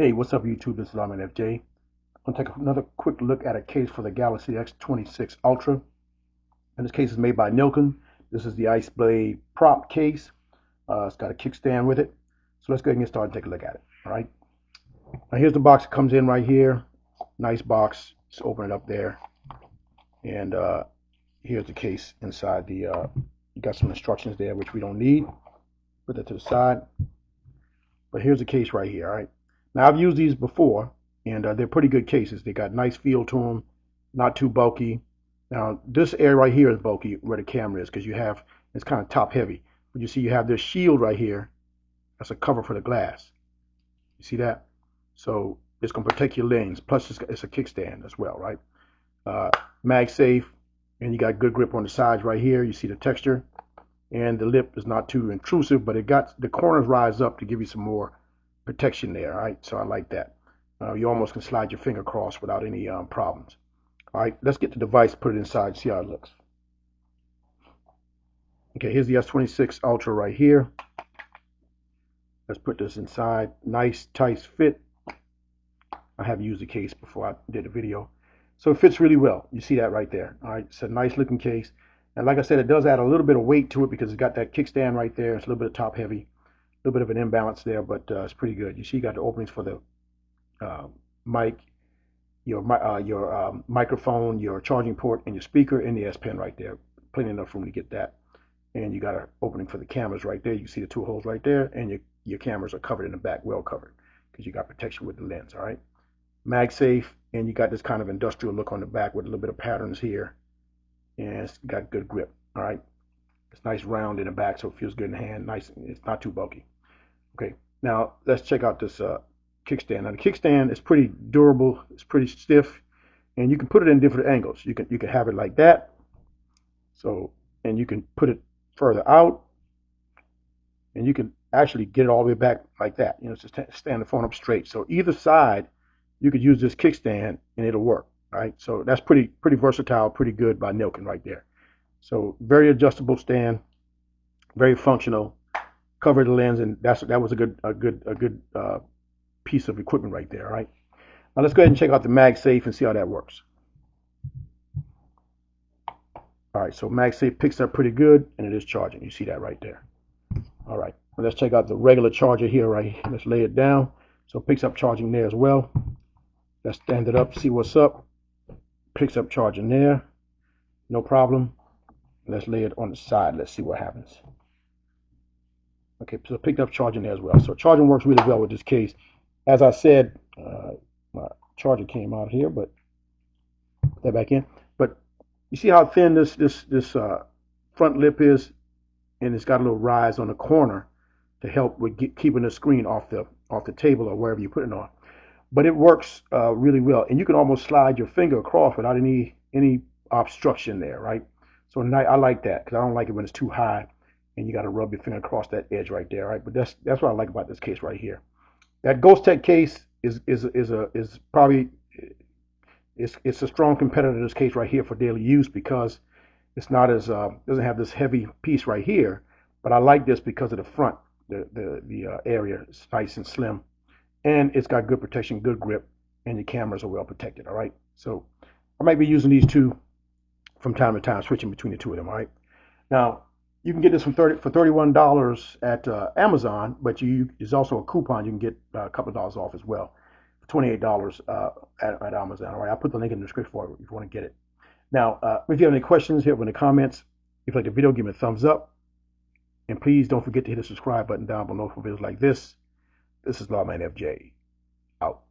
Hey, what's up YouTube? This is Lawman FJ. I'm going to take another quick look at a case for the Galaxy S26 Ultra. And this case is made by Nilken. This is the Iceblade prop case. It's got a kickstand with it. So let's go ahead and get started and take a look at it. All right. Now here's the box that comes in right here. Nice box. Just open it up there. And here's the case inside the, you got some instructions there, which we don't need. Put that to the side. But here's the case right here. All right. Now, I've used these before, and they're pretty good cases. They got nice feel to them, not too bulky. Now, this area right here is bulky where the camera is because it's kind of top heavy. But you see you have this shield right here. That's a cover for the glass. You see that? So it's going to protect your lens. Plus, it's a kickstand as well, right? MagSafe, and you got good grip on the sides right here. You see the texture. And the lip is not too intrusive, but the corners rise up to give you some more protection there. All right, so I like that. You almost can slide your finger across without any problems. All right, let's get the device, put it inside, see how it looks. Okay, here's the S26 Ultra right here. Let's put this inside. Nice, tight fit. I have used the case before I did the video. So it fits really well. You see that right there. All right, it's a nice looking case. And like I said, it does add a little bit of weight to it because it's got that kickstand right there. It's a little bit of top heavy. A little bit of an imbalance there, but it's pretty good. You see you got the openings for the mic, your microphone, your charging port, and your speaker, and the S Pen right there. Plenty enough room to get that. And you got an opening for the cameras right there. You can see the two holes right there, and your cameras are covered in the back, well covered, because you got protection with the lens, all right? MagSafe, and you got this kind of industrial look on the back with a little bit of patterns here, and it's got good grip, all right? It's nice round in the back, so it feels good in the hand. Nice, it's not too bulky. Okay, now let's check out this kickstand. Now the kickstand is pretty durable. It's pretty stiff, and you can put it in different angles. You can have it like that. So, and you can put it further out, and you can actually get it all the way back like that. You know, just stand the phone up straight. So either side, you could use this kickstand, and it'll work. All right, so that's pretty versatile, pretty good by Nilken right there. So very adjustable stand, very functional. Cover the lens, and that was a good piece of equipment right there. All right. Now let's go ahead and check out the MagSafe and see how that works. All right. So MagSafe picks up pretty good, and it is charging. You see that right there. All right. Well, let's check out the regular charger here. Right. Let's lay it down. So it picks up charging there as well. Let's stand it up. See what's up. Picks up charging there. No problem. Let's lay it on the side. Let's see what happens. Okay, so picked up charging there as well. So charging works really well with this case. As I said, my charger came out here, but put that back in. But you see how thin this front lip is, and it's got a little rise on the corner to help with keeping the screen off the table or wherever you put it on. But it works really well, and you can almost slide your finger across without any obstruction there, right? So I like that because I don't like it when it's too high and you got to rub your finger across that edge right there, right? But that's what I like about this case right here. That Ghost Tech case is probably it's a strong competitor to this case right here for daily use because it's not as doesn't have this heavy piece right here. But I like this because of the front, the area is nice and slim, and it's got good protection, good grip, and your cameras are well protected. All right, so I might be using these two from time to time, switching between the two of them. All right, now you can get this for $31 at Amazon, but there's also a coupon you can get a couple of dollars off as well, $28 at Amazon. All right, I'll put the link in the description for you if you want to get it. Now, if you have any questions, hit in the comments. If you like the video, give me a thumbs up, and please don't forget to hit the subscribe button down below for videos like this. This is Lawman FJ out.